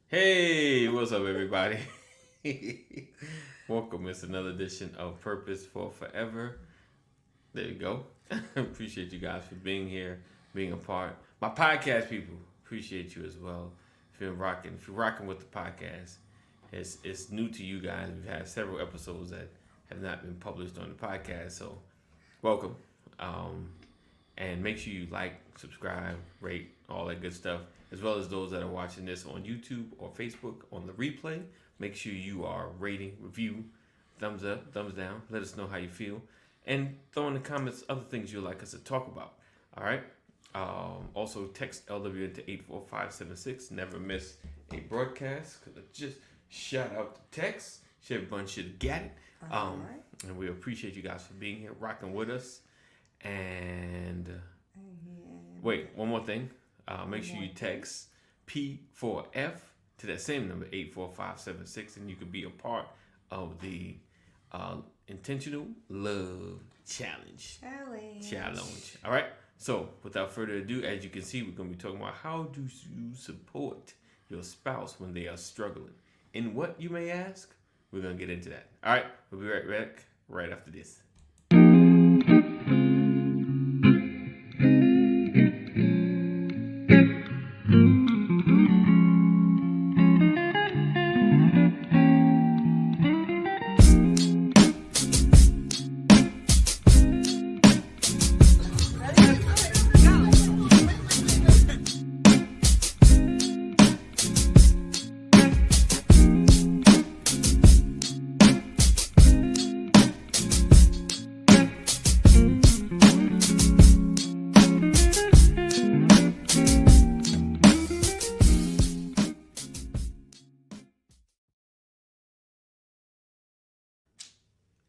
Hey, what's up, everybody? Welcome. It's another edition of Purpose for Forever. There you go. Appreciate you guys for being here, being a part. My podcast people, appreciate you as well. If you're rocking with the podcast, it's new to you guys. We've had several episodes that have not been published on the podcast, so welcome. Um, and make sure you like, subscribe, rate, all that good stuff, as well as those that are watching this on YouTube or Facebook on the replay. Make sure you are rating, review, thumbs up, thumbs down. Let us know how you feel, and throw in the comments other things you'd like us to talk about. All right. Also, text LW into 84576. Never miss a broadcast. Just shout out to text. Everyone should get it. Right. And we appreciate you guys for being here, rocking with us. And wait, one more thing. Make sure you text P4F to that same number, 84576, and you can be a part of the Intentional Love Challenge. All right. So, without further ado, as you can see, we're going to be talking about how do you support your spouse when they are struggling. In what, you may ask? We're going to get into that. All right. We'll be right back right after this.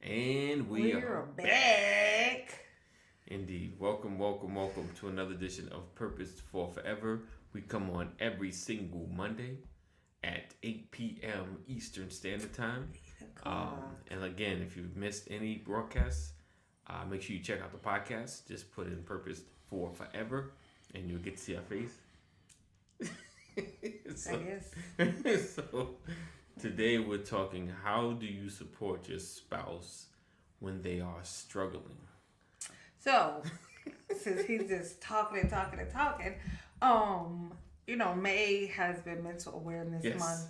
And we're back. Indeed. Welcome to another edition of Purpose for Forever. We come on every single Monday at 8 p.m. Eastern Standard Time. And again, if you've missed any broadcasts, make sure you check out the podcast. Just put in Purpose for Forever, and you'll get to see our face. I guess. So today we're talking, how do you support your spouse when they are struggling? So, since he's just talking, May has been Mental Awareness Month.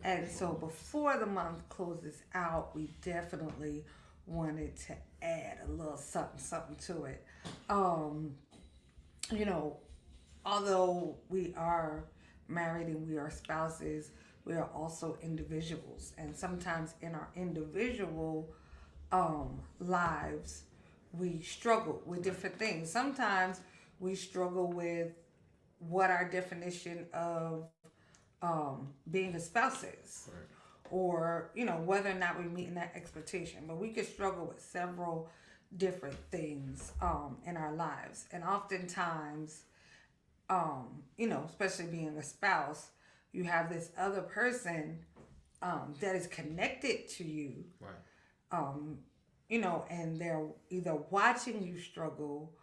And so before the month closes out, we definitely wanted to add a little something to it. Although we are married and we are spouses, we are also individuals. And sometimes in our individual lives, we struggle with different things. Sometimes we struggle with what our definition of being a spouse is, Right. or whether or not we're meeting that expectation. But we could struggle with several different things in our lives, and oftentimes, especially being a spouse, you have this other person that is connected to you. Right. And they're either watching you struggle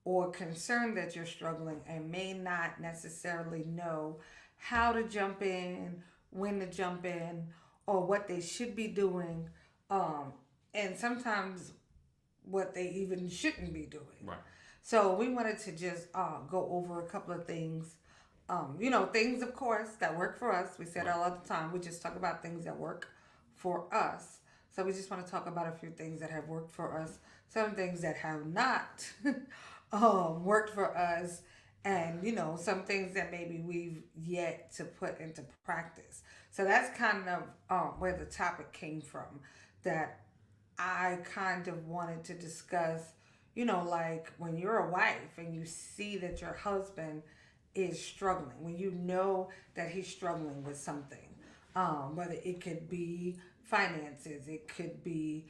or concerned that you're struggling and may not necessarily know how to jump in, when to jump in, or what they should be doing, and sometimes what they even shouldn't be doing. Right. So we wanted to just go over a couple of things. Things, of course, that work for us. We said all the time, we just talk about things that work for us. So we just want to talk about a few things that have worked for us, some things that have not worked for us, and some things that maybe we've yet to put into practice. So that's kind of where the topic came from, that I kind of wanted to discuss. Like when you're a wife and you see that your husband is struggling, when you know that he's struggling with something, whether it could be finances, it could be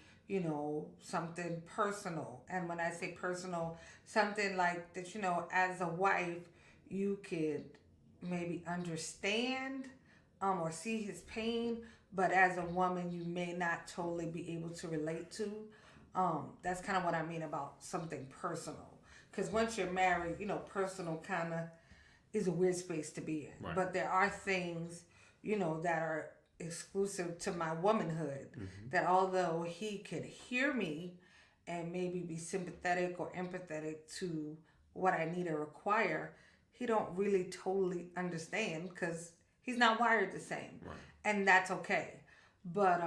something personal. And when I say personal, something like that, as a wife, you could maybe understand or see his pain, but as a woman, you may not totally be able to relate to. That's kind of what I mean about something personal. Because once you're married, personal kind of is a weird space to be in. Right. But there are things that are exclusive to my womanhood. That although he could hear me and maybe be sympathetic or empathetic to what I need or require, he don't really totally understand because he's not wired the same. Right. And that's okay. But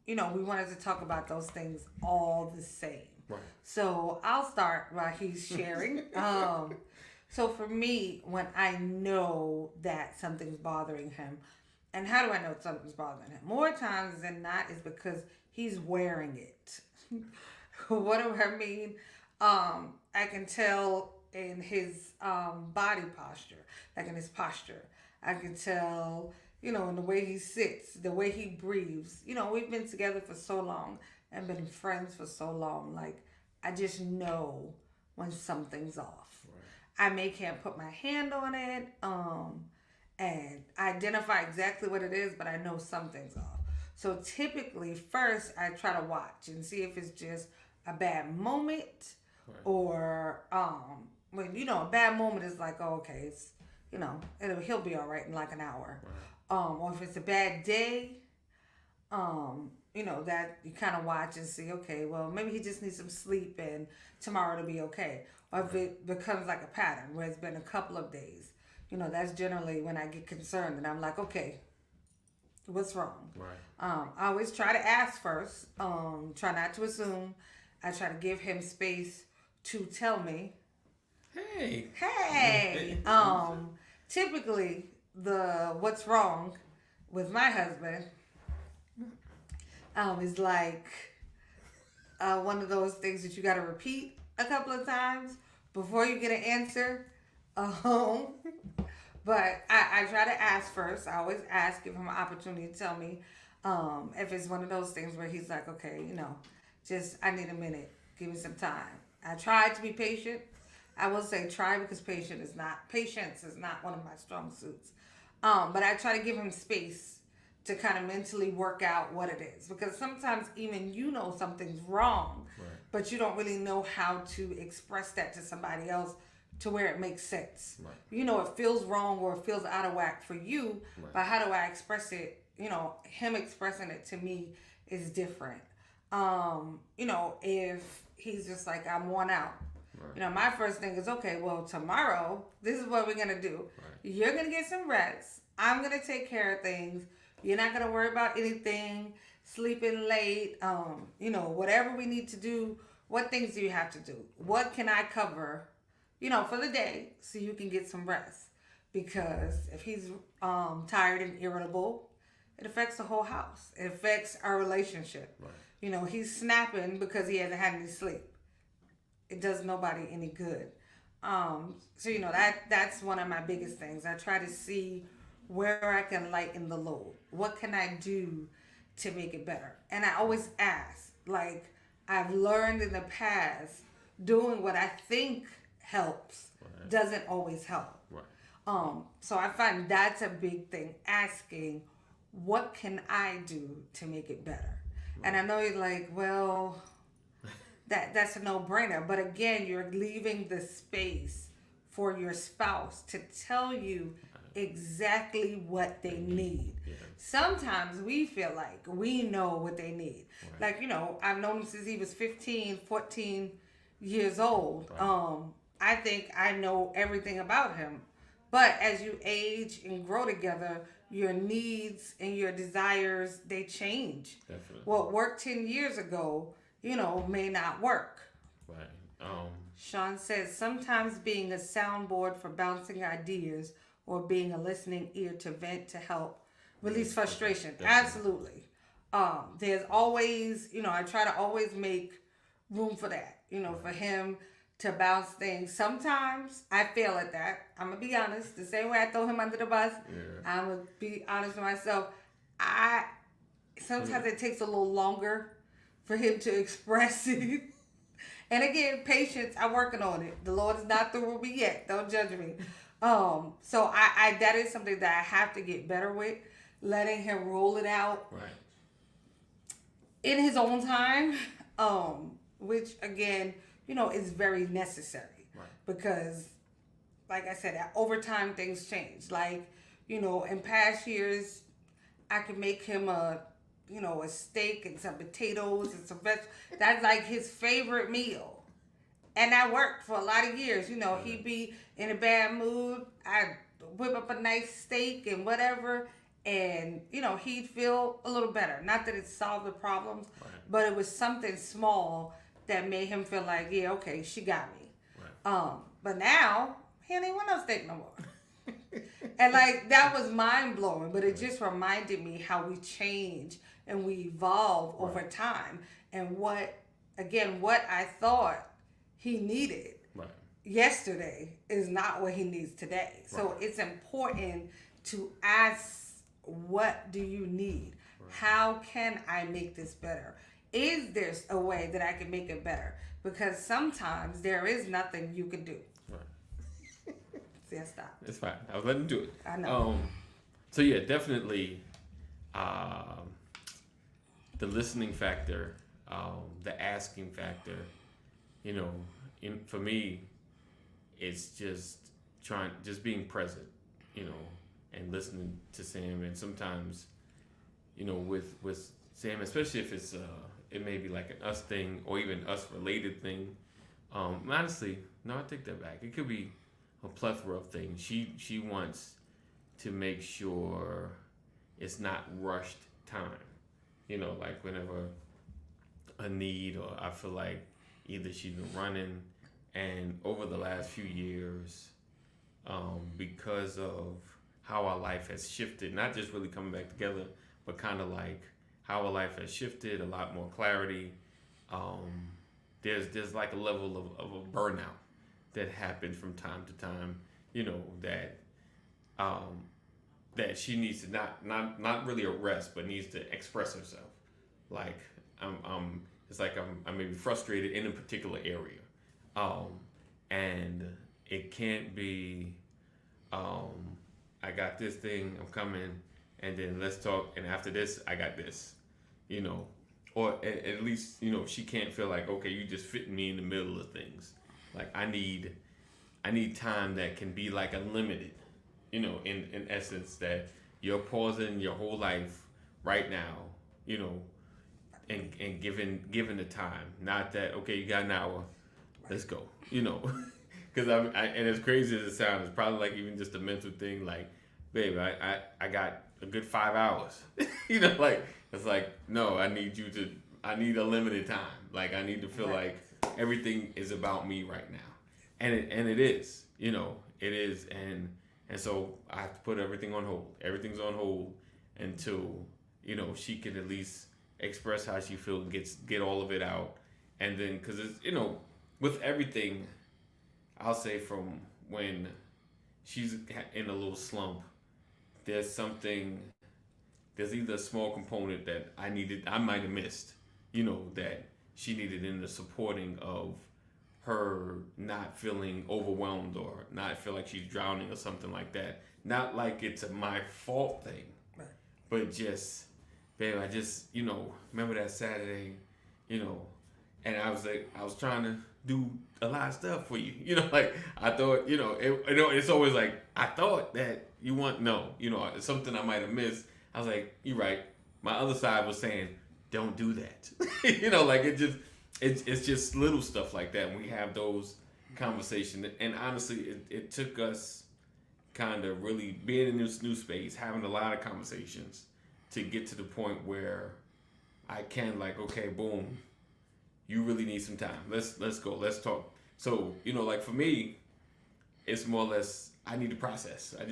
we wanted to talk about those things all the same. Right. So I'll start while he's sharing. So for me, when I know that something's bothering him, and how do I know something's bothering him? More times than not is because he's wearing it. What do I mean? I can tell in his body posture, like in his posture. I can tell, in the way he sits, the way he breathes. We've been together for so long and been friends for so long. Like, I just know when something's off. Right. I can't put my hand on it and identify exactly what it is, but I know something's off. So typically, first, I try to watch and see if it's just a bad moment. Right. Or when a bad moment is like, oh, okay, it's he'll be all right in like an hour. Right. Or if it's a bad day, that you kind of watch and see, okay, well, maybe he just needs some sleep and tomorrow it'll be okay. Or if it becomes like a pattern where it's been a couple of days, that's generally when I get concerned and I'm like, okay, what's wrong? Right. I always try to ask first, try not to assume. I try to give him space to tell me. Hey. Typically, what's wrong with my husband is like one of those things that you got to repeat a couple of times before you get an answer. But I try to ask first. I always ask, give him an opportunity to tell me if it's one of those things where he's like, okay, just I need a minute. Give me some time. I try to be patient. I will say try because patience is not one of my strong suits. But I try to give him space to kind of mentally work out what it is. Because sometimes even something's wrong, right, but you don't really know how to express that to somebody else to where it makes sense. Right. It feels wrong or it feels out of whack for you, right, but how do I express it? Him expressing it to me is different. If he's just like, I'm worn out. Right. My first thing is, okay, well, tomorrow, this is what we're going to do. Right. You're going to get some rest. I'm going to take care of things. You're not going to worry about anything, sleeping late, whatever we need to do. What things do you have to do? What can I cover, for the day so you can get some rest? Because if he's tired and irritable, it affects the whole house. It affects our relationship. Right. He's snapping because he hasn't had any sleep. It does nobody any good. So that's one of my biggest things. I try to see where I can lighten the load. What can I do to make it better? And I always ask, like I've learned in the past, doing what I think helps, right, doesn't always help. Right. So I find that's a big thing. Asking, what can I do to make it better? Right. And I know you're like, well, that's a no-brainer. But again, you're leaving the space for your spouse to tell you exactly what they need. Yeah. Sometimes we feel like we know what they need. Right. Like, I've known him since he was 15, 14 years old. Right. I think I know everything about him. But as you age and grow together, your needs and your desires, they change. Definitely. What worked 10 years ago, may not work. Right. Sean says, sometimes being a soundboard for bouncing ideas or being a listening ear to vent to help release frustration. Definitely. Absolutely. There's always, I try to always make room for that, right, for him to bounce things. Sometimes I fail at that. I'm going to be honest. The same way I throw him under the bus, yeah, I'm going to be honest with myself. Sometimes it takes a little longer for him to express it. And again, patience, I'm working on it. The Lord is not through with me yet. Don't judge me. So I that is something that I have to get better with, letting him roll it out, right, in his own time, which again, is very necessary, right, because like I said, over time things change. Like, in past years, I can make him a steak and some potatoes and some vegetables. That's like his favorite meal. And that worked for a lot of years. He'd be in a bad mood. I'd whip up a nice steak and whatever. And, he'd feel a little better. Not that it solved the problems, Right. but it was something small that made him feel like, yeah, okay, she got me. Right. But now, he don't even want no steak no more. And like that was mind blowing, but it just reminded me how we change and we evolve over Right. time, and what I thought he needed Right. yesterday is not what he needs today. So Right. it's important to ask, what do you need? How can I make this better? Is there a way that I can make it better? Because sometimes there is nothing you can do. Right. See, I stopped. It's fine. I was letting him do it. I know. So yeah, definitely, the listening factor, the asking factor. For me, it's just being present, and listening to Sam. And sometimes, with Sam, especially if it's it may be like an us thing or even us related thing. Honestly, no, I take that back. It could be a plethora of things. She wants to make sure it's not rushed time. Like whenever a need, or I feel like either she's been running, and over the last few years, because of how our life has shifted, not just really coming back together, but kind of like how our life has shifted, a lot more clarity. There's like a level of a burnout that happens from time to time, that she needs to not really a rest, but needs to express herself. Like it's like I'm maybe frustrated in a particular area, and it can't be, I got this thing, I'm coming, and then let's talk, and after this I got this, or at least she can't feel like, okay, you just fit me in the middle of things. Like I need time that can be like unlimited, in essence, that you're pausing your whole life right now, and given the time, not that, okay, you got an hour, let's go, because and as crazy as it sounds, it's probably like even just a mental thing, like, babe, I got a good 5 hours, like, it's like, no, I need a limited time, like I need to feel like everything is about me right now, and it is, it is, and so I have to put everything on hold. Everything's on hold until she can at least express how she feels, get all of it out, and then because it's with everything, I'll say from when she's in a little slump, there's either a small component that I might have missed, that she needed in the supporting of her not feeling overwhelmed or not feel like she's drowning or something like that. Not like it's a my fault thing, but just, babe, I just, remember that Saturday, and I was trying to do a lot of stuff for you, like I thought, it's always like, I thought that you want, no, it's something I might have missed. I was like, you're right. My other side was saying, don't do that. Like it's just little stuff like that. And we have those conversations. And honestly, it took us kind of really being in this new space, having a lot of conversations to get to the point where I can like, okay, boom, you really need some time. Let's go. Let's talk. So, like for me, it's more or less, I need to process. I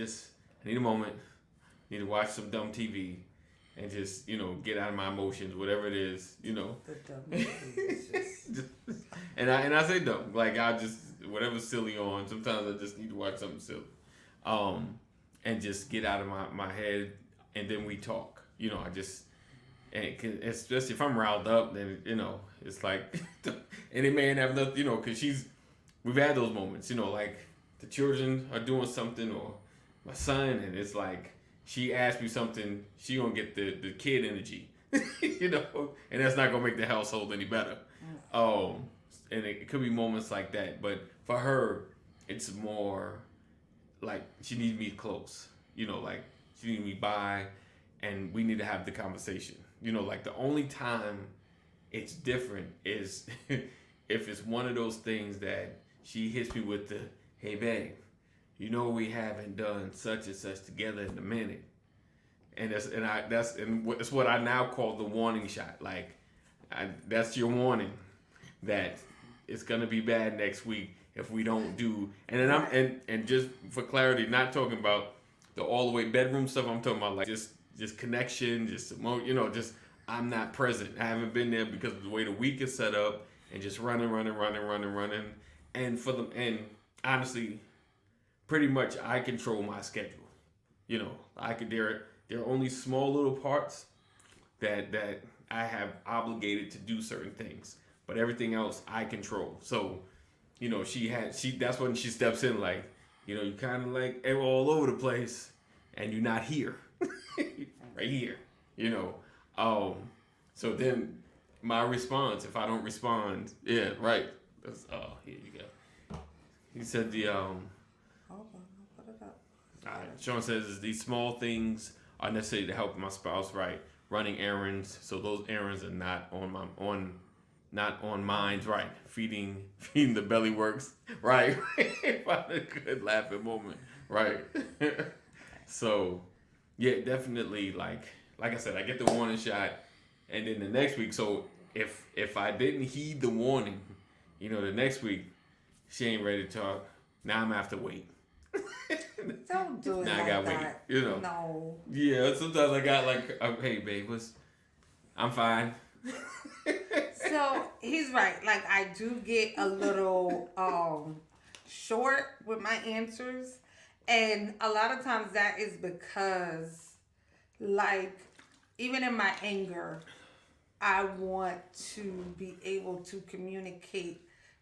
need a moment, need to watch some dumb TV and just, get out of my emotions, whatever it is, The dumb is just... and I say dumb, like I just, whatever's silly on, sometimes I just need to watch something silly. And just get out of my head, and then we talk. I just, and especially if I'm riled up, then, it's like, and it may have nothing, because we've had those moments, like the children are doing something, or my son, and it's like, she asked me something, she gonna get the kid energy, and that's not gonna make the household any better. And it could be moments like that, but for her, it's more like she needs me close, like she needs me by, and we need to have the conversation. You know, like the only time it's different is if it's one of those things that she hits me with the, hey babe, you know we haven't done such and such together in a minute, and that's what I now call the warning shot. Like, that's your warning that it's gonna be bad next week if we don't do. And then and just for clarity, not talking about the all the way bedroom stuff. I'm talking about like just connection, just just I'm not present. I haven't been there because of the way the week is set up, and just running, and honestly, pretty much I control my schedule. You know, there are only small little parts that I have obligated to do certain things, but everything else I control. So, you know, that's when she steps in, like, you know, you kind of like all over the place, and you're not here, right here, you know. So then my response, if I don't respond, yeah, right. Here you go. He said the Hold on, I'll put it up. All right. Sean says these small things are necessary to help my spouse. Right, running errands, so those errands are not on mine's. Right, feeding the belly works. Right, find a good laughing moment. Right, so yeah, definitely. Like I said, I get the warning shot, and then the next week. So if I didn't heed the warning, you know, the next week she ain't ready to talk. Now I'm gonna have to wait. Don't do it Now like I gotta that. wait. You know. No. Yeah, sometimes I got like, hey babe, I'm fine. So he's right. Like, I do get a little short with my answers, and a lot of times that is because, like, even in my anger, I want to be able to communicate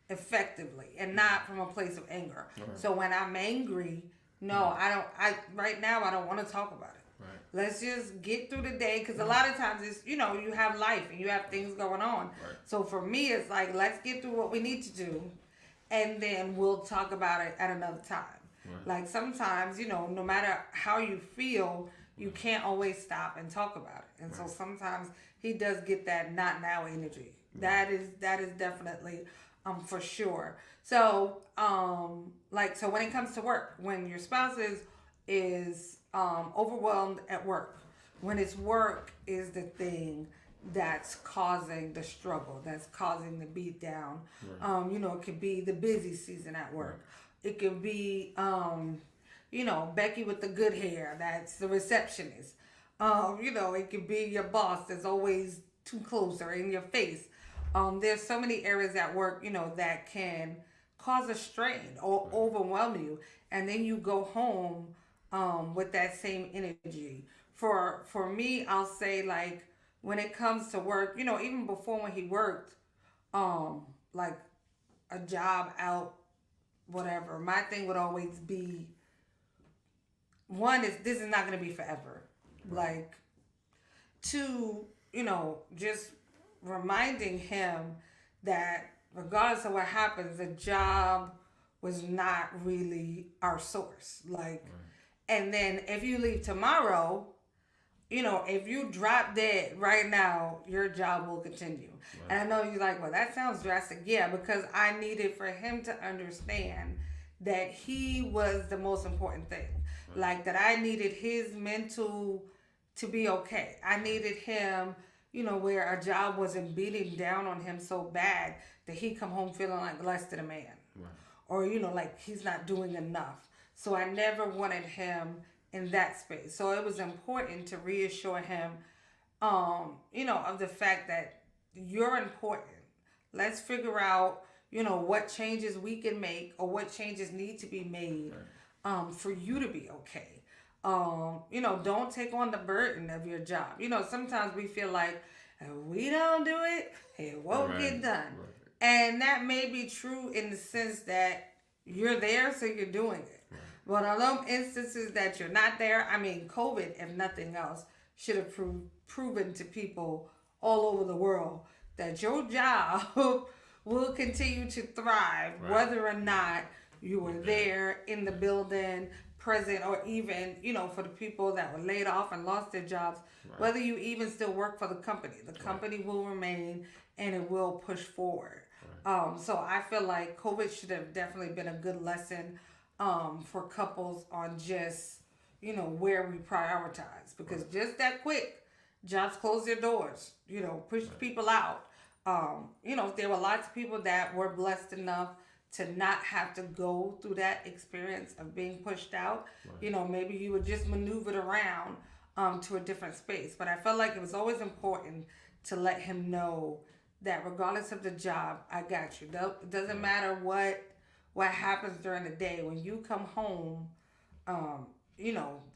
effectively and not from a place of anger. Right. So when I'm angry, right now I don't want to talk about it. Right. Let's just get through the day, because a lot of times it's, you know, you have life and you have things going on. Right. So for me, it's like, let's get through what we need to do, and then we'll talk about it at another time. Right. Like, sometimes, you know, no matter how you feel, you can't always stop and talk about it. And so sometimes he does get that not now energy. Right. That is definitely for sure. So so when it comes to work, when your spouse is overwhelmed at work, when it's work is the thing that's causing the struggle, that's causing the beat down. Right. You know, it could be the busy season at work. Right. It could be you know, Becky with the good hair, that's the receptionist. You know, it could be your boss that's always too close or in your face. There's so many areas at work, you know, that can cause a strain or overwhelm you. And then you go home with that same energy. For me, I'll say, like, when it comes to work, you know, even before when he worked, like a job out, whatever, my thing would always be, one is, this is not going to be forever. Like, two, you know, just reminding him that regardless of what happens, the job was not really our source. Like, and then if you leave tomorrow, you know, if you drop dead right now, your job will continue. Right. And I know you're like, well, that sounds drastic. Yeah, because I needed for him to understand that he was the most important thing. Right. Like, that I needed his mental to be okay. I needed him, you know, where a job wasn't beating down on him so bad that he come home feeling like less than a man. Right. Or, you know, like he's not doing enough. So I never wanted him in that space. So it was important to reassure him, you know, of the fact that you're important. Let's figure out, you know, what changes we can make or what changes need to be made for you to be okay. You know, don't take on the burden of your job. You know, sometimes we feel like if we don't do it, it won't get done. Right. And that may be true in the sense that you're there, so you're doing it. Right. But on those instances that you're not there, I mean, COVID, if nothing else, should have proven to people all over the world that your job will continue to thrive, whether or not you were there in the building, present, or even, for the people that were laid off and lost their jobs, Right. whether you even still work for the company, the company will remain and it will push forward. So I feel like COVID should have definitely been a good lesson for couples on just, where we prioritize. Because just that quick, jobs close their doors, push people out. There were lots of people that were blessed enough to not have to go through that experience of being pushed out. Maybe you were just maneuvered around to a different space. But I felt like it was always important to let him know that regardless of the job, I got you. It doesn't matter what happens during the day. When you come home,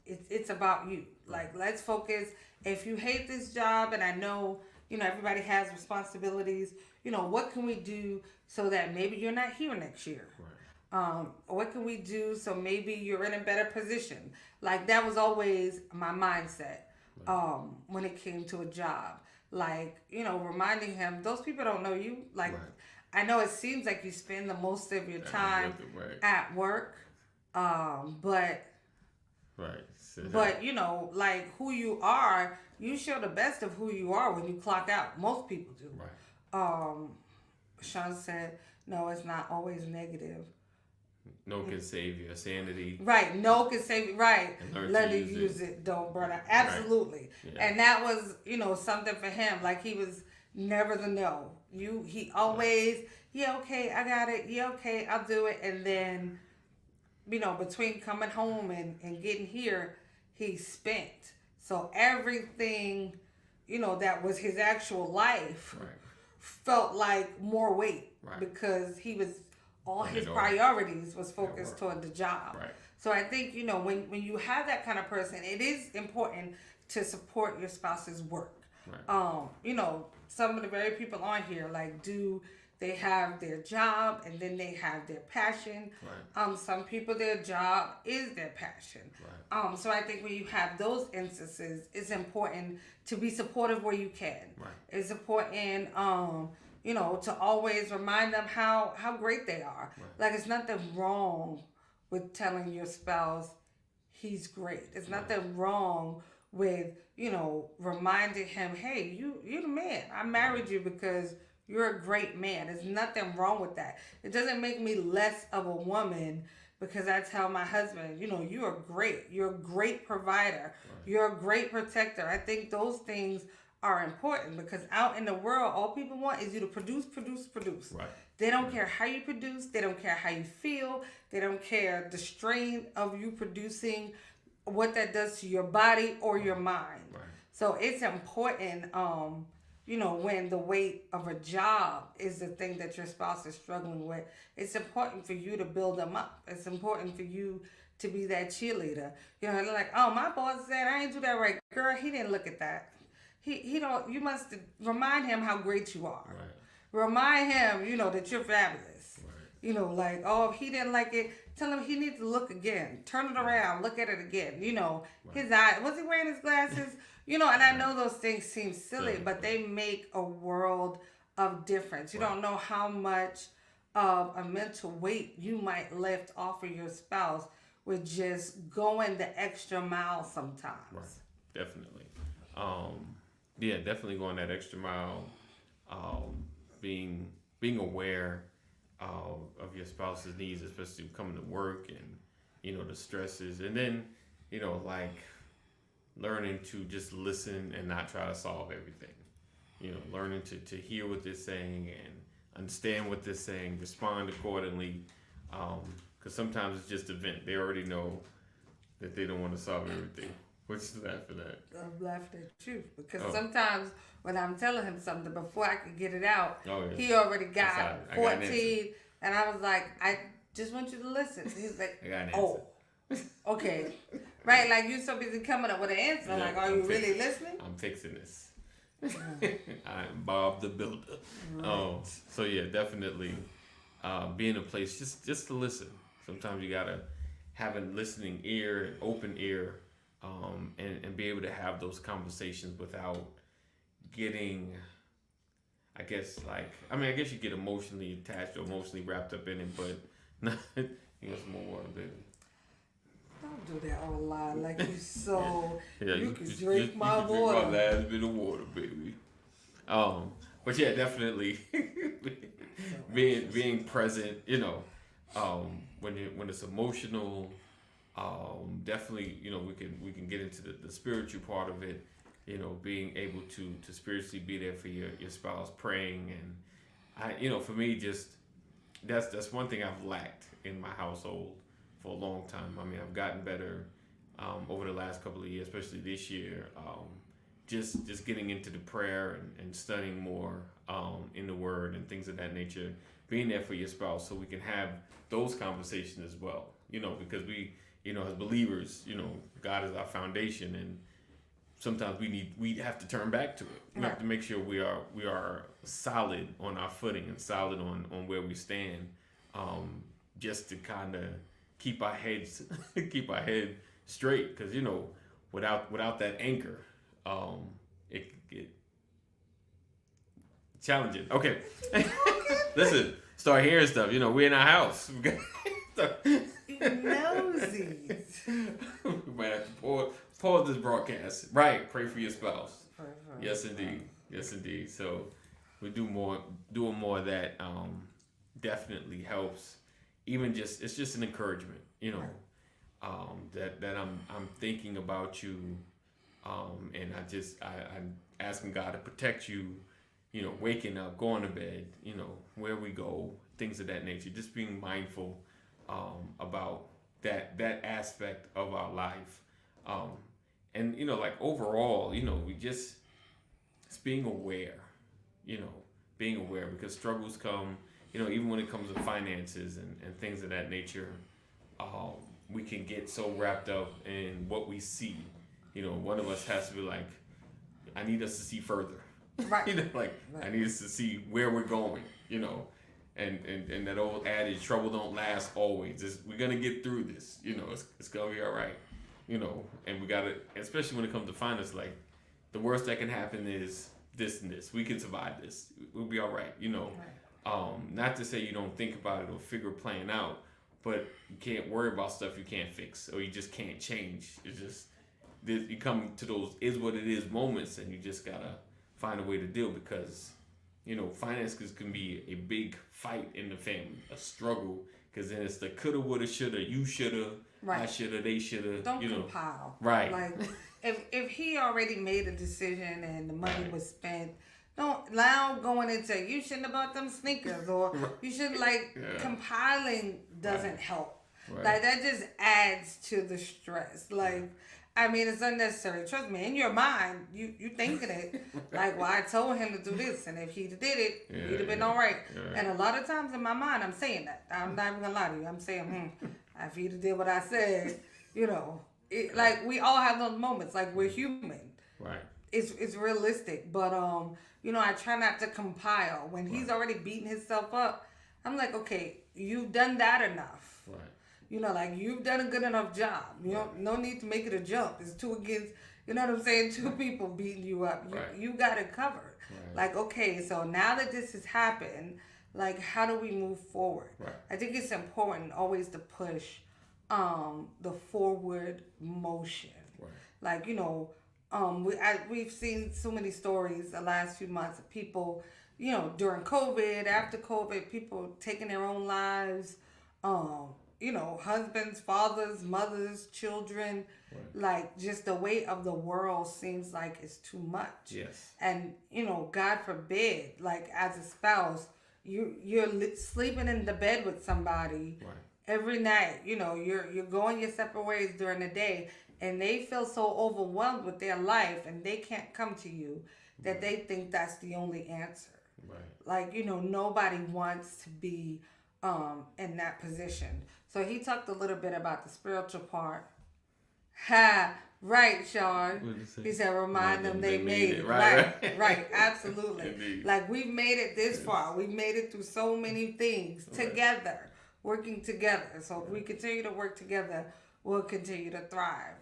it's about you. Like, let's focus. If you hate this job, and I know, everybody has responsibilities, what can we do so that maybe you're not here next year? What can we do so maybe you're in a better position? Like, that was always my mindset when it came to a job. Like, reminding him, those people don't know you. Like, I know it seems like you spend the most of your time at work, but like, who you are, you show the best of who you are when you clock out. Most people do. Sean said, no, it's not always negative. No can save your sanity. Right. No can save you. Right. Learn to use it. Don't burn out. Absolutely. Right. Yeah. And that was, something for him. Like, he was never the no. He always, yeah, okay, I got it. Yeah, okay, I'll do it. And then, between coming home and getting here, he spent. So everything, that was his actual life felt like more weight because he was, all his priorities was focused toward the job. So I think, when you have that kind of person, it is important to support your spouse's work. Some of the very people on here, like, they have their job and then they have their passion. Some people, their job is their passion. So I think when you have those instances, it's important to be supportive where you can. It's important, to always remind them how great they are. Like, it's nothing wrong with telling your spouse he's great. It's nothing wrong with, reminding him, hey, you're the man. I married you because you're a great man. There's nothing wrong with that. It doesn't make me less of a woman because I tell my husband, you are great. You're a great provider. You're a great protector. I think those things are important because out in the world, all people want is you to produce. They don't care how you produce. They don't care how you feel. They don't care the strain of you producing, what that does to your body or your mind. So it's important, when the weight of a job is the thing that your spouse is struggling with, it's important for you to build them up. It's important for you to be that cheerleader. They're like, oh, my boss said I ain't do that right. Girl, he didn't look at that. He don't, you must remind him how great you are. Remind him, that you're fabulous. Like, oh, if he didn't like it, tell him he needs to look again. Turn it around, look at it again. His eye, was he wearing his glasses? And I know those things seem silly, but they make a world of difference. You don't know how much of a mental weight you might lift off of your spouse with just going the extra mile sometimes. Definitely. Definitely going that extra mile. Being aware of your spouse's needs, especially coming to work and, the stresses. And then, like, learning to just listen and not try to solve everything. Learning to hear what they're saying and understand what they're saying, respond accordingly. Because sometimes it's just a vent. They already know that they don't want to solve everything. What's that for that? I'm laughing at you because sometimes when I'm telling him something before I can get it out, he already got 14, and I was like, I just want you to listen. He's like, I got an answer. Okay, right? Like, you're so busy coming up with an answer. Yeah, like, are you really listening? I'm fixing this. I'm Bob the Builder. Right. So yeah, definitely be in a place just to listen. Sometimes you gotta have a listening ear, an open ear. And be able to have those conversations without getting, I guess you get emotionally attached or emotionally wrapped up in it, but not, some more water, baby. Don't do that online like you so. Yeah, You can drink my you water. Drink my last bit of water, baby. But yeah, definitely being present. When it's emotional, definitely we can get into the spiritual part of it. Being able to spiritually be there for your spouse, praying, and for me, just that's one thing I've lacked in my household for a long time. I mean, I've gotten better over the last couple of years, especially this year. Just getting into the prayer and studying more in the Word and things of that nature. Being there for your spouse, so we can have those conversations as well. Because we, as believers, God is our foundation, and sometimes we have to turn back to it. We have to make sure we are solid on our footing and solid on where we stand, just to kind of keep our head straight. Because without that anchor, it could get challenging. Okay, listen, start hearing stuff. We're in our house. Nosies. We might have to pause this broadcast. Right, pray for your spouse. Yes, indeed. Yes, indeed. So we doing more of that. Definitely helps. Even it's just an encouragement. That I'm thinking about you, and I'm asking God to protect you. Waking up, going to bed. Where we go, things of that nature. Just being mindful about that aspect of our life. And like overall, it's being aware, because struggles come, even when it comes to finances and things of that nature. We can get so wrapped up in what we see. One of us has to be like, I need us to see further. Right. I need us to see where we're going. And that old adage, trouble don't last always. We're gonna get through this. It's gonna be all right. And we gotta, especially when it comes to finance, like the worst that can happen is this and this. We can survive this. We'll be all right. Not to say you don't think about it or figure a plan out, but you can't worry about stuff you can't fix or you just can't change. It's just you come to those is what it is moments, and you just gotta find a way to deal, because finances can be a big fight in the family, a struggle, because then it's the coulda, woulda, shoulda, you shoulda, right. I shoulda, they shoulda. Don't compile. Right. Like if he already made a decision and the money was spent, don't now going into you shouldn't have bought them sneakers or you should compiling doesn't help. Right. Like that just adds to the stress. Like I mean, it's unnecessary. Trust me, in your mind, you thinking it. Like, well, I told him to do this, and if he did it, he'd have been all right. Yeah. And a lot of times in my mind, I'm saying that. I'm not even going to lie to you. I'm saying, if he'd have did what I said, like, we all have those moments. Like, we're human. Right. It's realistic. But, I try not to compile. When he's already beating himself up, I'm like, okay, you've done that enough. Right. Like you've done a good enough job. No need to make it a jump. It's two against, you know what I'm saying? Two people beating you up. You got it covered. Right. Like, okay, so now that this has happened, like, how do we move forward? Right. I think it's important always to push the forward motion. Right. Like, we've seen so many stories the last few months of people, during COVID, after COVID, people taking their own lives. Husbands, fathers, mothers, children, like just the weight of the world seems like it's too much. Yes. And, God forbid, like as a spouse, you're sleeping in the bed with somebody every night, you're going your separate ways during the day, and they feel so overwhelmed with their life and they can't come to you that they think that's the only answer. Right. Like, nobody wants to be in that position. So he talked a little bit about the spiritual part. Right, Sean. He said, remind them they made it. Right, absolutely. Indeed. Like, we've made it this far. We've made it through so many things together, working together. So if we continue to work together, we'll continue to thrive.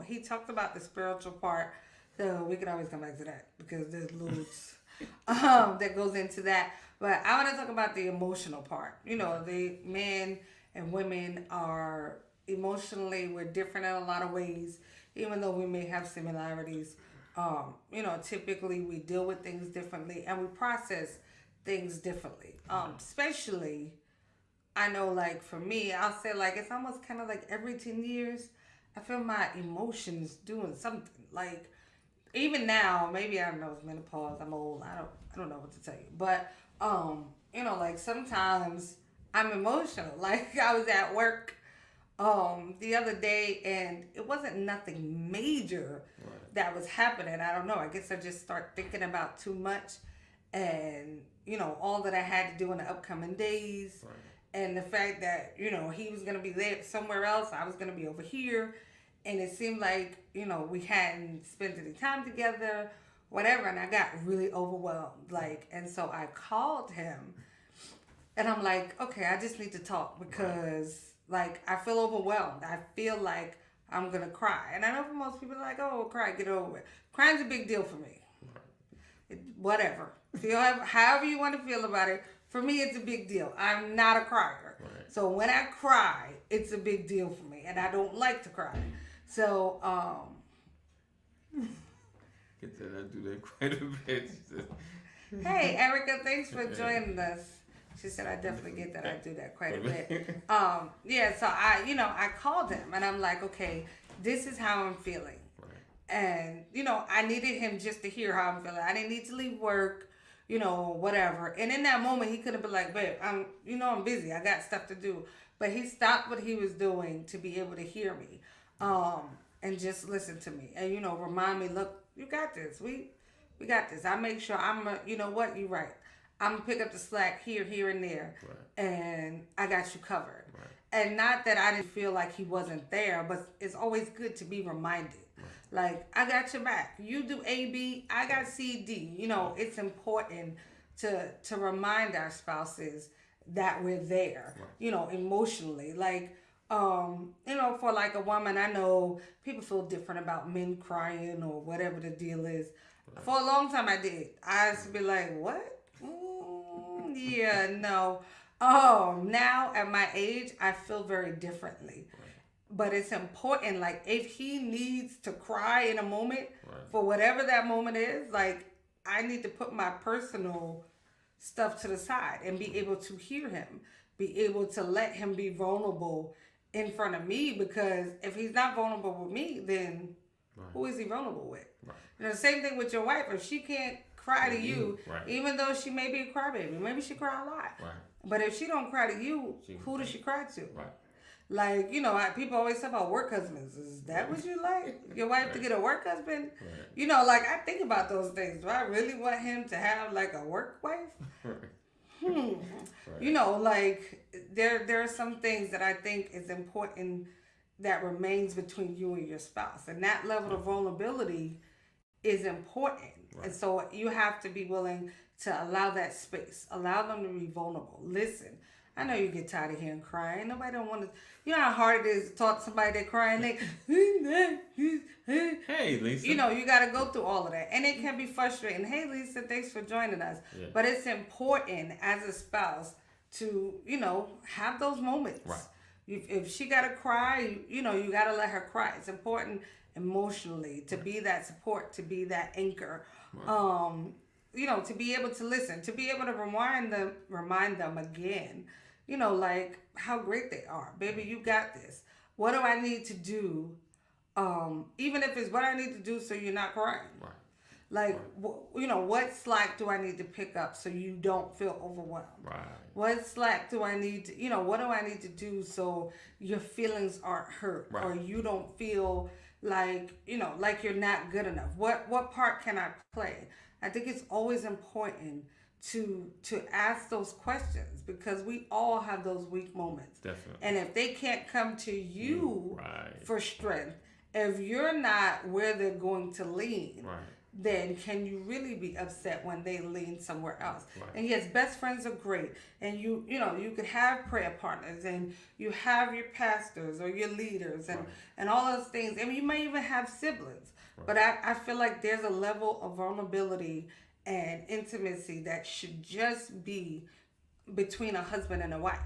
He talked about the spiritual part, so we can always come back to that because there's loads that goes into that. But I want to talk about the emotional part. The men and women are, emotionally we're different in a lot of ways, even though we may have similarities. Typically we deal with things differently and we process things differently. Especially, I know, like for me, I'll say like it's almost kind of like every 10 years, I feel my emotions doing something. Like even now, maybe I don't know, it's menopause. I'm old. I don't know what to tell you, but like sometimes I'm emotional. Like I was at work the other day and it wasn't nothing major that was happening. I don't know. I guess I just start thinking about too much and all that I had to do in the upcoming days and the fact that he was going to be there somewhere else, I was going to be over here, and it seemed like we hadn't spent any time together, whatever, and I got really overwhelmed, and so I called him and I'm like, okay, I just need to talk because I feel overwhelmed. I feel like I'm gonna cry, and I know for most people like, oh, cry, get over it. Crying's a big deal for me. Whatever, feel however you want to feel about it. For me, it's a big deal. I'm not a crier, so when I cry, it's a big deal for me, and I don't like to cry. So, Get that, I do that quite a bit. Hey, Erica, thanks for joining us. She said, I definitely get that. I do that quite a bit. So I called him and I'm like, okay, this is how I'm feeling. And, I needed him just to hear how I'm feeling. I didn't need to leave work, whatever. And in that moment, he could have been like, babe, I'm busy. I got stuff to do. But he stopped what he was doing to be able to hear me and just listen to me. And, remind me, look, you got this. We got this. I make sure you're right. I'm going to pick up the slack here, and there. And I got you covered. And not that I didn't feel like he wasn't there, but it's always good to be reminded. Like, I got your back. You do A, B, I got C, D. It's important to remind our spouses that we're there, emotionally. For like a woman, I know people feel different about men crying or whatever the deal is. For a long time I did. I used to be like, what? Yeah, no. Now at my age, I feel very differently. But it's important, like, if he needs to cry in a moment, for whatever that moment is, I need to put my personal stuff to the side and be able to hear him, be able to let him be vulnerable in front of me, because if he's not vulnerable with me, then who is he vulnerable with? The same thing with your wife. If she can't cry to you, even though she may be a crybaby, maybe she cry a lot. But if she don't cry to you, who does she cry to? People always talk about work husbands. Is that what you like? Your wife to get a work husband? I think about those things. Do I really want him to have a work wife? There are some things that I think is important that remains between you and your spouse. And that level of vulnerability is important. And so you have to be willing to allow that space. Allow them to be vulnerable. Listen, I know you get tired of hearing crying. Nobody don't want to. You know how hard it is to talk to somebody that crying. Hey, Lisa. You got to go through all of that. And it can be frustrating. Hey, Lisa, thanks for joining us. Yeah. But it's important as a spouse to, have those moments. If she got to cry, you got to let her cry. It's important emotionally to be that support, to be that anchor. To be able to listen, to be able to remind them again, how great they are. Baby, you got this. What do I need to do? Even if it's what I need to do so you're not crying. What slack do I need to pick up so you don't feel overwhelmed? What slack do I need to, what do I need to do so your feelings aren't hurt or you don't feel like you're not good enough? What part can I play? I think it's always important to ask those questions, because we all have those weak moments. Definitely. And if they can't come to you for strength, if you're not where they're going to lean, then can you really be upset when they lean somewhere else? And yes, best friends are great. And you could have prayer partners, and you have your pastors or your leaders and all those things. And you may even have siblings. But I feel like there's a level of vulnerability and intimacy that should just be between a husband and a wife.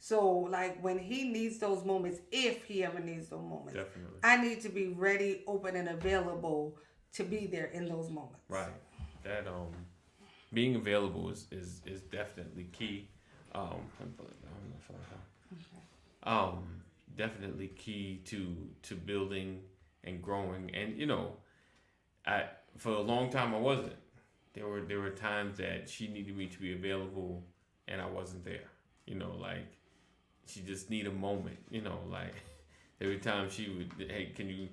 So like when he needs those moments, if he ever needs those moments, Definitely. I need to be ready, open, and available to be there in those moments. Right. That being available is definitely key. Um, um, definitely key to building and growing. And I for a long time I wasn't. There were times that she needed me to be available, and I wasn't there. Like she just need a moment. Like there were times she would, hey, can you,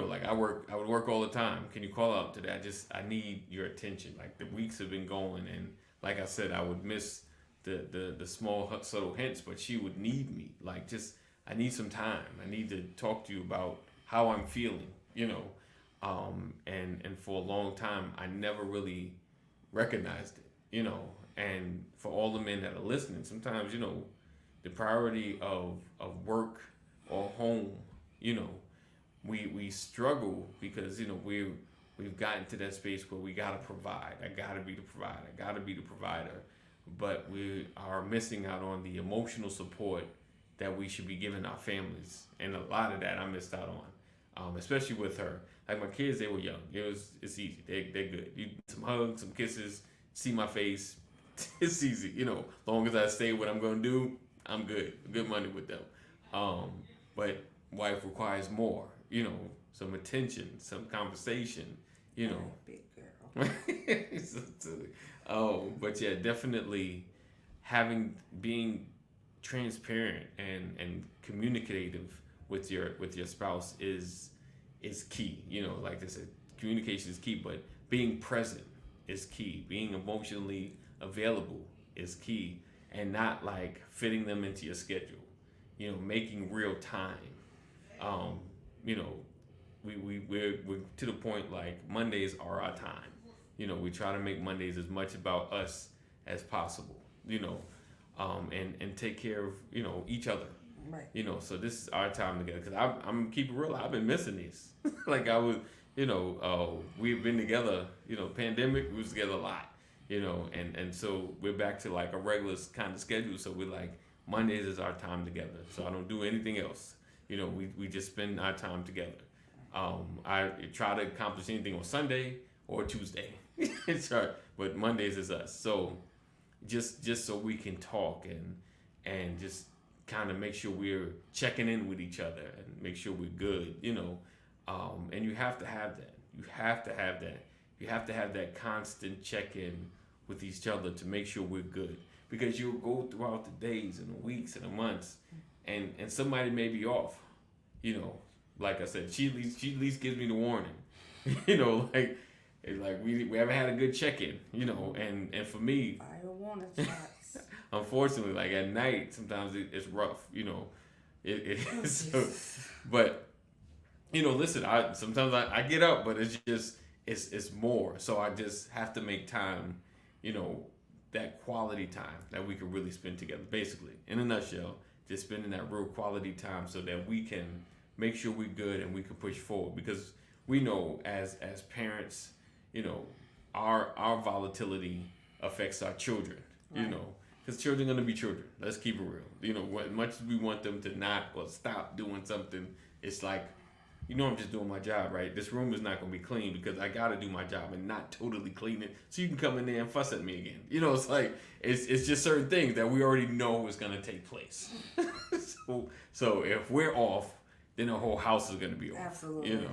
like I would work all the time. Can you call out today? I need your attention. Like the weeks have been going, and like I said, I would miss the small subtle hints, but she would need me. Like just I need some time. I need to talk to you about how I'm feeling. And for a long time I never really recognized it. And for all the men that are listening, sometimes the priority of work or home, you know, we struggle because we've gotten to that space where we gotta provide. I gotta be the provider. I gotta be the provider. But we are missing out on the emotional support that we should be giving our families, and a lot of that I missed out on, especially with her. Like my kids, they were young. It's easy. They're good. You some hugs, some kisses, see my face. It's easy. Long as I say what I'm gonna do, I'm good. Good money with them. But wife requires more. Some attention, some conversation. Big girl. But yeah, definitely being transparent and communicative with your spouse is key. Like I said, communication is key, but being present is key. Being emotionally available is key, and not like fitting them into your schedule. Making real time. Um, you know, we're to the point like Mondays are our time. We try to make Mondays as much about us as possible. And take care of each other. Right. So this is our time together. Because I'm keeping real. I've been missing these. Like I was, we've been together. Pandemic, we was together a lot. And so we're back to like a regular kind of schedule. So we're like Mondays is our time together. So I don't do anything else. We just spend our time together. I try to accomplish anything on Sunday or Tuesday. It's hard, but Mondays is us. So just so we can talk and just kind of make sure we're checking in with each other and make sure we're good. And you have to have that. You have to have that. You have to have that constant check-in with each other to make sure we're good. Because you'll go throughout the days and the weeks and the months, and somebody may be off. Like I said, she at least gives me the warning. Like we haven't had a good check-in. And for me, Fire warning shots. unfortunately, like at night, sometimes it's rough. It is. So, but listen, sometimes I get up, but it's just it's more. So I just have to make time. That quality time that we can really spend together. Basically, in a nutshell, just spending that real quality time so that we can make sure we're good and we can push forward. Because we know as parents, our volatility affects our children. Right. Because children are gonna be children. Let's keep it real. As much as we want them to not or stop doing something, it's like, I'm just doing my job, right? This room is not gonna be clean because I gotta do my job and not totally clean it, so you can come in there and fuss at me again. It's like it's just certain things that we already know is gonna take place. So if we're off, then the whole house is gonna be off. Absolutely.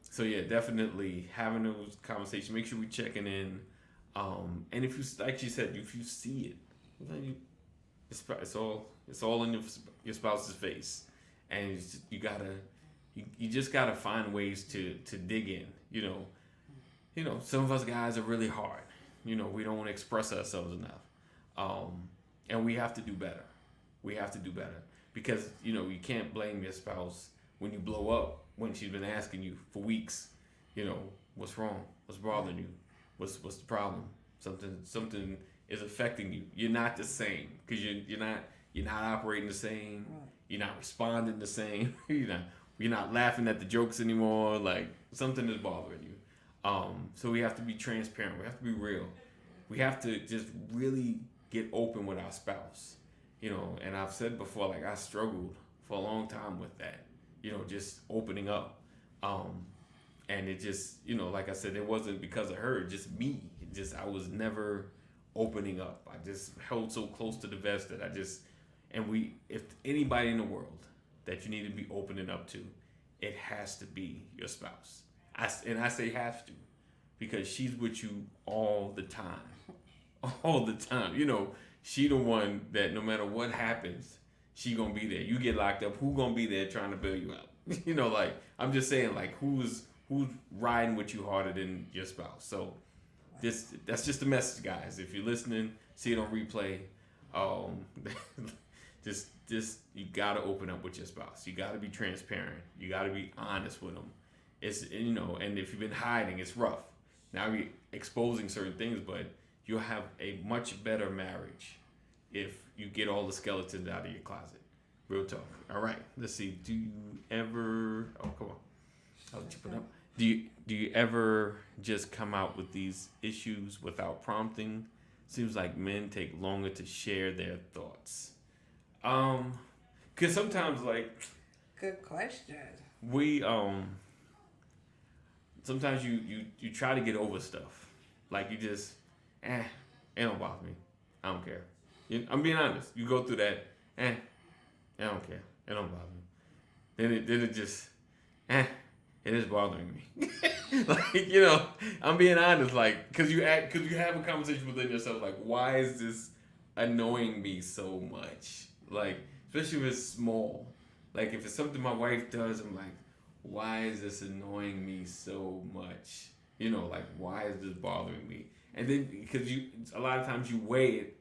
So yeah, definitely having those conversations. Make sure we checking in. And if you, like you said, if you see it, then it's all in your spouse's face, and you just gotta find ways to dig in. Some of us guys are really hard. We don't want to express ourselves enough, and we have to do better. We have to do better because you can't blame your spouse when you blow up when she's been asking you for weeks. What's wrong? What's bothering you? What's the problem? Something is affecting you. You're not the same because you're not operating the same. Right. You're not responding the same. You're not laughing at the jokes anymore. Like something is bothering you. So we have to be transparent. We have to be real. We have to just really get open with our spouse And I've said before, like I struggled for a long time with that, just opening up. And it just, like I said, it wasn't because of her, just me. I was never opening up. I just held so close to the vest that if anybody in the world that you need to be opening up to, it has to be your spouse. I say have to, because she's with you all the time. All the time. She the one that no matter what happens, she gonna be there. You get locked up, who gonna be there trying to bail you out? Like I'm just saying, like who's riding with you harder than your spouse. So that's just the message, guys. If you're listening, see it on replay. Just you gotta open up with your spouse. You gotta be transparent. You gotta be honest with them. It's and if you've been hiding, it's rough. Now you're exposing certain things, but you'll have a much better marriage if you get all the skeletons out of your closet. Real talk. All right. Let's see. Do you ever? Oh, come on. I'll let you put it up. Do you ever just come out with these issues without prompting? Seems like men take longer to share their thoughts. Cause sometimes good question. We sometimes you try to get over stuff. Like you just it don't bother me. I don't care. I'm being honest. You go through that, I don't care. It don't bother me. Then it just it is bothering me. I'm being honest, cause you have a conversation within yourself, like, why is this annoying me so much? Like, especially if it's small. Like, if it's something my wife does, I'm like, why is this annoying me so much? Why is this bothering me? And then, because a lot of times you weigh it,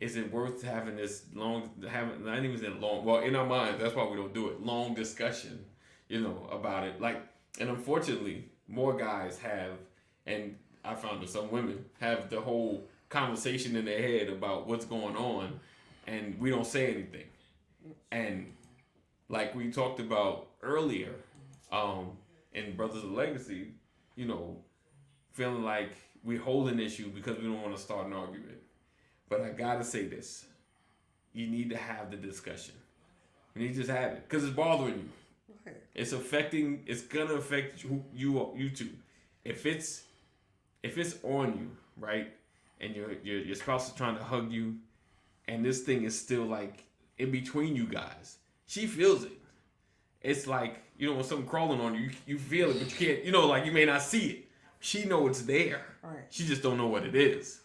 is it worth having this not even that long, well, in our minds, that's why we don't do it, long discussion, about it. And unfortunately, more guys have, and I found that some women have the whole conversation in their head about what's going on, and we don't say anything. And like we talked about earlier, in Brothers of Legacy, feeling like we hold an issue because we don't want to start an argument. But I gotta say this: you need to have the discussion. You need to just have it because it's bothering you. Okay. It's gonna affect you too. If it's on you, right, and your spouse is trying to hug you, and this thing is still like in between you guys, she feels it. It's like, when something crawling on you, you feel it, but you can't, you may not see it. She know it's there. Right. She just don't know what it is.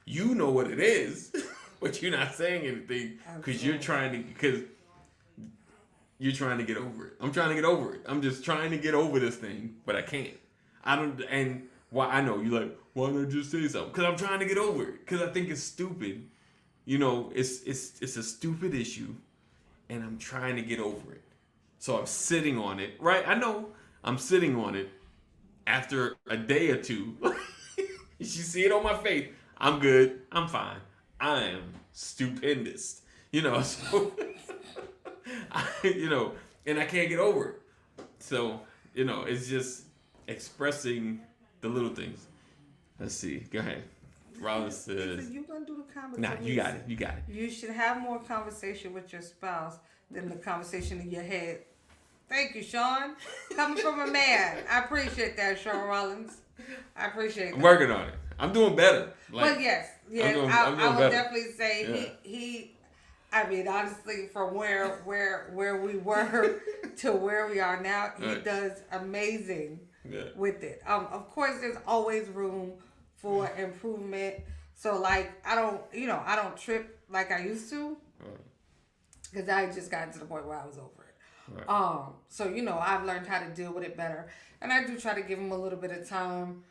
You know what it is, but you're not saying anything because you're trying to get over it. I'm trying to get over it. I'm just trying to get over this thing, but I can't. And why? I know you're like, why don't I just say something? Because I'm trying to get over it. Because I think it's stupid. It's a stupid issue, and I'm trying to get over it. So I'm sitting on it, right? I know I'm sitting on it. After a day or two, you see it on my face. I'm good. I'm fine. I am stupendous. So, and I can't get over it. So, it's just expressing the little things. Let's see. Go ahead. Rollins says, you gonna do the conversation. Nah, you got it. You should have more conversation with your spouse than the conversation in your head. Thank you, Sean. Coming from a man. I appreciate that, Sean Rollins. I appreciate that. I'm working on it. I'm doing better. But yes, I would definitely say he honestly, from where we were to where we are now, he does amazing with it. Of course, there's always room for improvement. So I don't trip like I used to, because I just got to the point where I was over it. Right. So I've learned how to deal with it better, and I do try to give him a little bit of time,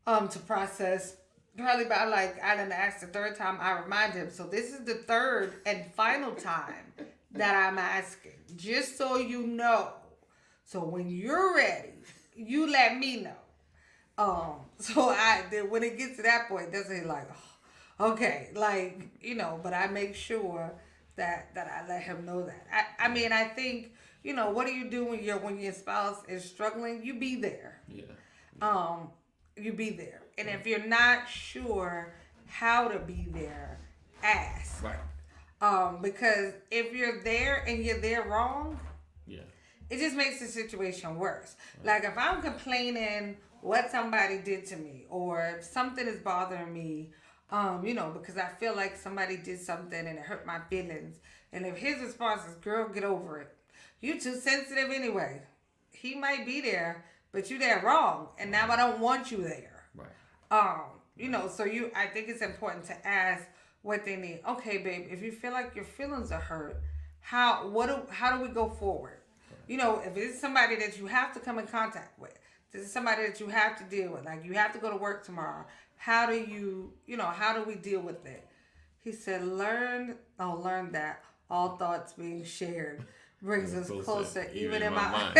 to process. Probably by I done asked the third time, I remind him. So this is the third and final time that I'm asking, just so you know. So when you're ready, you let me know. So when it gets to that point, that's okay, but I make sure that I let him know that. I think, what do you do when your spouse is struggling? You be there. Yeah. You be there. And if you're not sure how to be there, ask. Right. Because if you're there and you're there wrong, Yeah. it just makes the situation worse. Like if I'm complaining what somebody did to me or if something is bothering me, because I feel like somebody did something and it hurt my feelings. And if his response is, girl, get over it. You too sensitive anyway. He might be there, but you there wrong. And now I don't want you there. Right. I think it's important to ask what they need. Okay, babe, if you feel like your feelings are hurt, how do we go forward? If it's somebody that you have to come in contact with, this is somebody that you have to deal with, like you have to go to work tomorrow. How do we deal with it? He said, learn that all thoughts being shared brings us closer, even in my mind.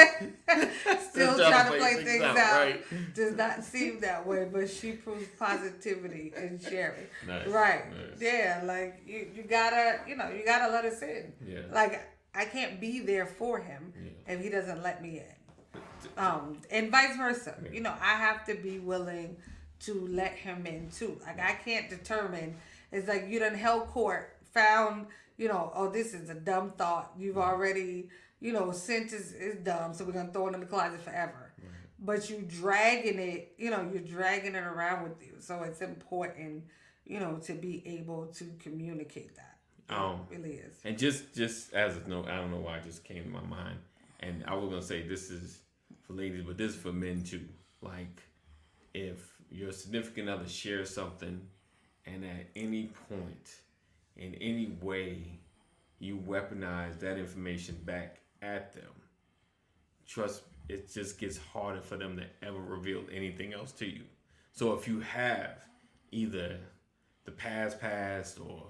Still trying to play things out. Right. Does not seem that way, but she proves positivity and sharing. Nice. Right. Nice. Yeah, like you gotta let us in. Yeah. Like I can't be there for him if he doesn't let me in. And vice versa. Yeah. I have to be willing to let him in too. Like I can't determine. It's like you done held court, found, oh, this is a dumb thought. You've already, sent is dumb, so we're gonna throw it in the closet forever. Right. But you dragging it, you're dragging it around with you. So it's important, to be able to communicate that. It really is. And just as a note, I don't know why it just came to my mind. And I was gonna say this is for ladies, but this is for men too. Like if your significant other shares something and at any point, in any way, you weaponize that information back at them, trust it just gets harder for them to ever reveal anything else to you. So if you have either the past or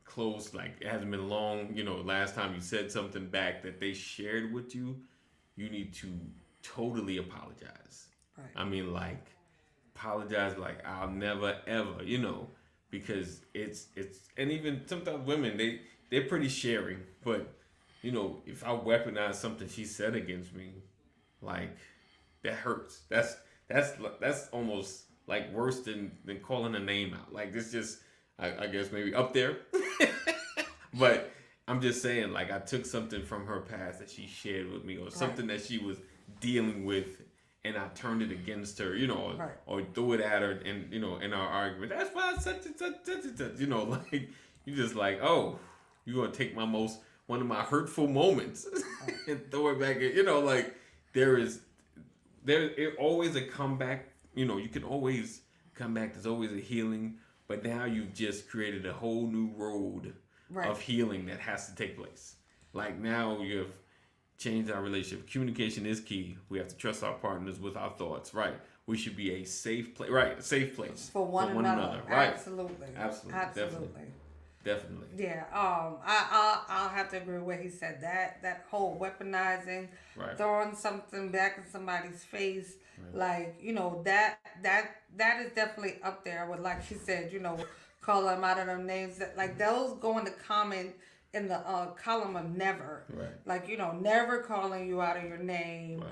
close, like it hasn't been long, last time you said something back that they shared with you, you need to totally apologize. Right. I mean, like, apologize like I'll never ever, because it's and even sometimes women they're pretty sharing, but if I weaponize something she said against me, like that hurts. That's almost like worse than calling a name out. Like this just I guess maybe up there. But I'm just saying, like I took something from her past that she shared with me or something that she was dealing with, and I turned it against her, or threw it at her, and in our argument, that's why I such, like you just like, oh, you gonna take one of my hurtful moments and throw it back at, like there is always a comeback. You can always come back. There's always a healing, but now you've just created a whole new road of healing that has to take place. Like now you've changed our relationship. Communication is key. We have to trust our partners with our thoughts. Right. We should be a safe place. Right. A safe place for one another. Right. Absolutely. Definitely. Yeah. I'll have to agree with what he said. That whole weaponizing, throwing something back in somebody's face, like that is definitely up there with, like she said, call them out of them names. That like those go in the comment in the column of never. Right. Like never calling you out of your name. Right.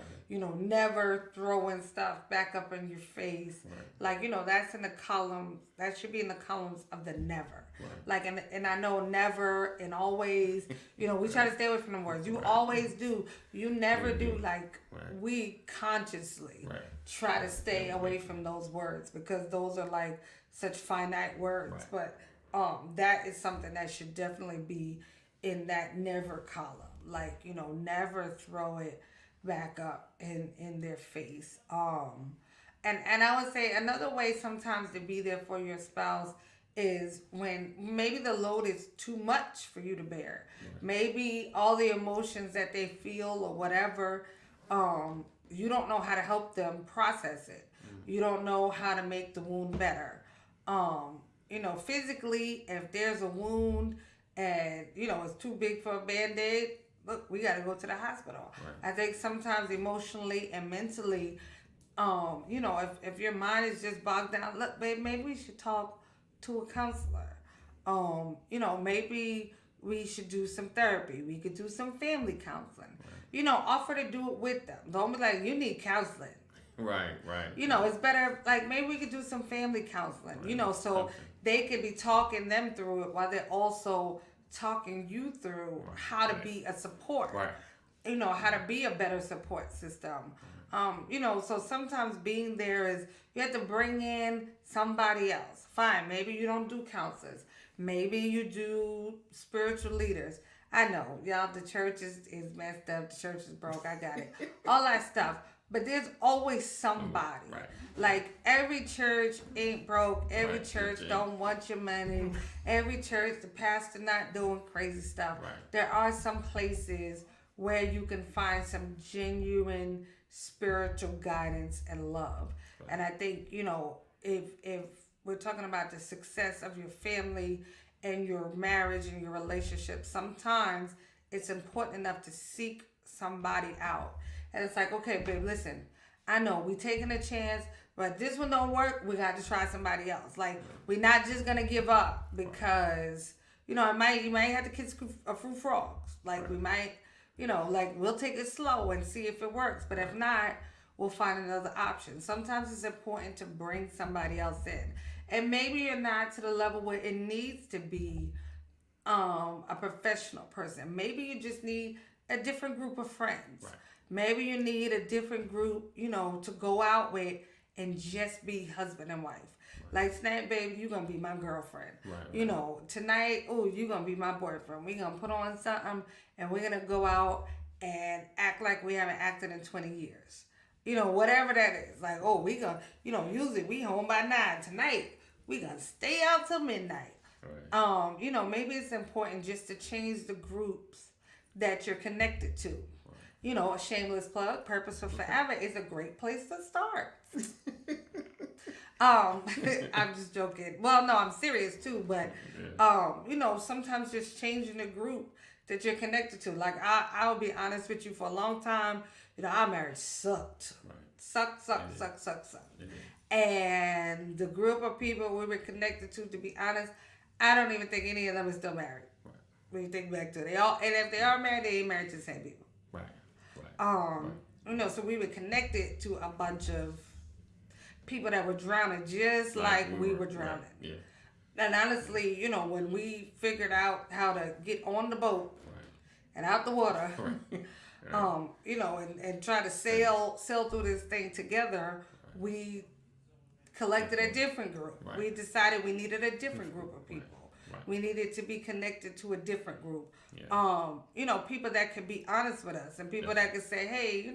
Never throwing stuff back up in your face. Right. Like that's in the column. That should be in the columns of the never. Right. Like and I know never and always. We try to stay away from them words. You always do. You never do. Like we consciously try to stay away from those words because those are like such finite words. Right. But that is something that should definitely be in that never column. Like never throw it back up in their face. And I would say another way sometimes to be there for your spouse is when maybe the load is too much for you to bear. Right. Maybe all the emotions that they feel or whatever, you don't know how to help them process it. Mm-hmm. You don't know how to make the wound better. Physically, if there's a wound and, it's too big for a Band-Aid, look, we got to go to the hospital. Right. I think sometimes emotionally and mentally, if your mind is just bogged down, look, babe, maybe we should talk to a counselor. Maybe we should do some therapy. We could do some family counseling. Right. Offer to do it with them. Don't be like, you need counseling. Right. It's better, like, maybe we could do some family counseling, so they could be talking them through it while they're also talking you through how to be a support. Right. How to be a better support system. So sometimes being there is you have to bring in somebody else. Fine, maybe you don't do counselors. Maybe you do spiritual leaders. I know, y'all, the church is messed up. The church is broke. I got it. All that stuff. But there's always somebody. Right. Like every church ain't broke. Every Right. church don't want your money. Every church, the pastor not doing crazy stuff. Right. There are some places where you can find some genuine spiritual guidance and love. Right. And I think, if we're talking about the success of your family and your marriage and your relationship, sometimes it's important enough to seek somebody out. And it's like, okay, babe, listen, I know we taking a chance, but this one don't work, we got to try somebody else. Like, we're not just gonna give up because, you might have to kiss a few frogs. Like, we might, we'll take it slow and see if it works. But if not, we'll find another option. Sometimes it's important to bring somebody else in. And maybe you're not to the level where it needs to be a professional person. Maybe you just need a different group of friends. Right. Maybe you need a different group, to go out with and just be husband and wife. Right. Like, tonight, baby, you're going to be my girlfriend. Right. Tonight, you're going to be my boyfriend. We're going to put on something and we're going to go out and act like we haven't acted in 20 years. Whatever that is. Like, we going to, usually we home by 9. Tonight, we going to stay out till midnight. Right. Maybe it's important just to change the groups that you're connected to. A shameless plug, Purpose for Forever is a great place to start. I'm just joking. Well, no, I'm serious too, but sometimes just changing the group that you're connected to. Like, I'll be honest with you, for a long time, our marriage sucked. Right. Sucked. And the group of people we were connected to be honest, I don't even think any of them is still married. Right. When you think back to it. And if they are married, they ain't married to the same people. Right. So we were connected to a bunch of people that were drowning just like we were drowning. Right. Yeah. And honestly, when we figured out how to get on the boat and out the water, and try to sail through this thing together, we collected a different group. Right. We decided we needed a different group of people. Right. We needed to be connected to a different group. Yeah. People that could be honest with us and people that could say, hey,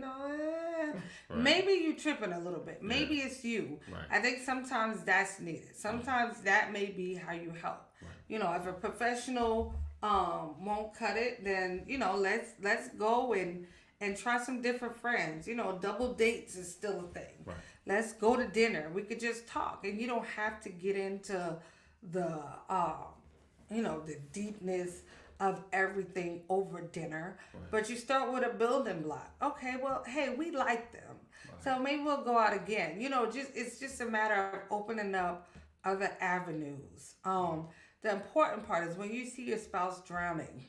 Right. maybe you tripping a little bit. Maybe it's you. Right. I think sometimes that's needed. Sometimes that may be how you help. Right. If a professional won't cut it, then, let's go and try some different friends. Double dates is still a thing. Right. Let's go to dinner. We could just talk, and you don't have to get into the the deepness of everything over dinner. Right. But you start with a building block. Okay, well, hey, we like them, so maybe we'll go out again. It's just a matter of opening up other avenues. The important part is when you see your spouse drowning,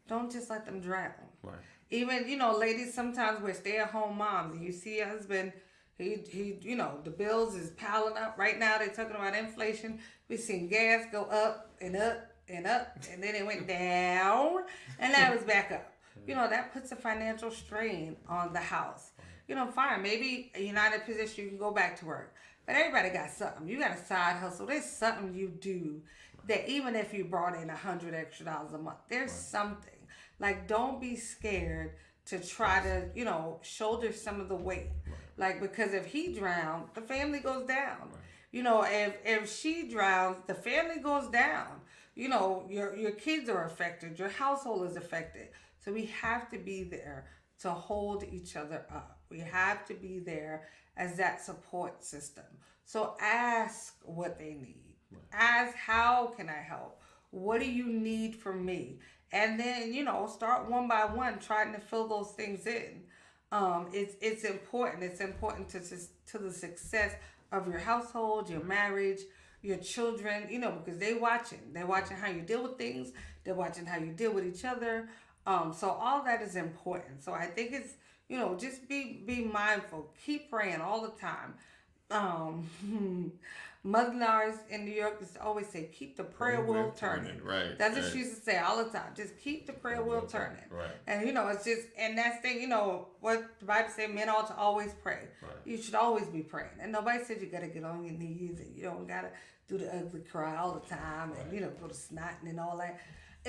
don't just let them drown. Right. Even, ladies, sometimes we're stay-at-home moms and you see your husband, he the bills is piling up. Right now they're talking about inflation. We've seen gas go up and up and up, and then it went down, and now it's back up. That puts a financial strain on the house. Fine, maybe you're not in a position you can go back to work, but everybody got something. You got a side hustle. There's something you do that even if you brought in $100 extra a month, there's something. Like, don't be scared to try to, shoulder some of the weight. Like, because if he drowned, the family goes down. If she drowns, the family goes down. Your kids are affected. Your household is affected. So we have to be there to hold each other up. We have to be there as that support system. So ask what they need. Ask, how can I help? What do you need from me? And then, start one by one trying to fill those things in. It's important. It's important to the success of your household, your marriage, your children, because they're watching. They're watching how you deal with things. They're watching how you deal with each other. So all that is important. So I think it's, just be mindful. Keep praying all the time. Mother-in-laws in New York used to always say, keep the prayer wheel turning. Right. That's what she used to say all the time. Just keep the prayer wheel turning. Right. And, it's just, and that's the thing, what the Bible says, men ought to always pray. Right. You should always be praying. And nobody said you got to get on your knees and you don't got to do the ugly cry all the time and, go to snotting and all that.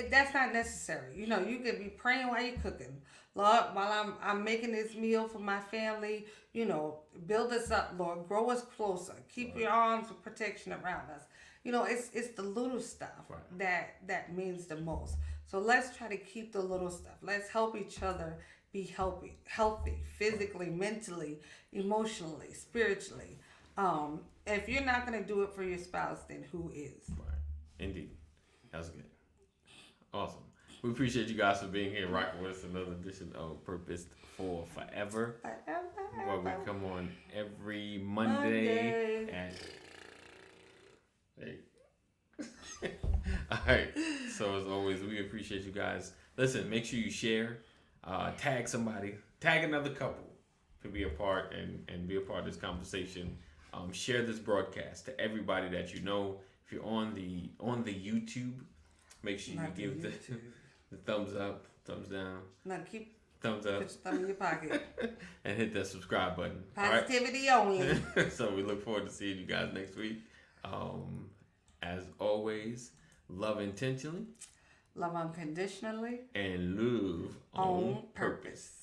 That's not necessary. You can be praying while you're cooking. Lord, while I'm making this meal for my family, build us up, Lord. Grow us closer. Keep your arms of protection around us. It's the little stuff that means the most. So let's try to keep the little stuff. Let's help each other be healthy, physically, mentally, emotionally, spiritually. If you're not going to do it for your spouse, then who is? Right. Indeed. That's good. Awesome. We appreciate you guys for being here, rocking with us another edition of Purpose for Forever. Where we come on every Monday. At... Hey. All right. So as always, we appreciate you guys. Listen, make sure you share, tag somebody, tag another couple to be a part and be a part of this conversation. Share this broadcast to everybody that you know. If you're on the YouTube, make sure you give the thumbs up, thumbs down. No, keep thumbs up. Put your thumb in your pocket. And hit that subscribe button. Positivity only. So we look forward to seeing you guys next week. As always, love intentionally. Love unconditionally. And love on purpose.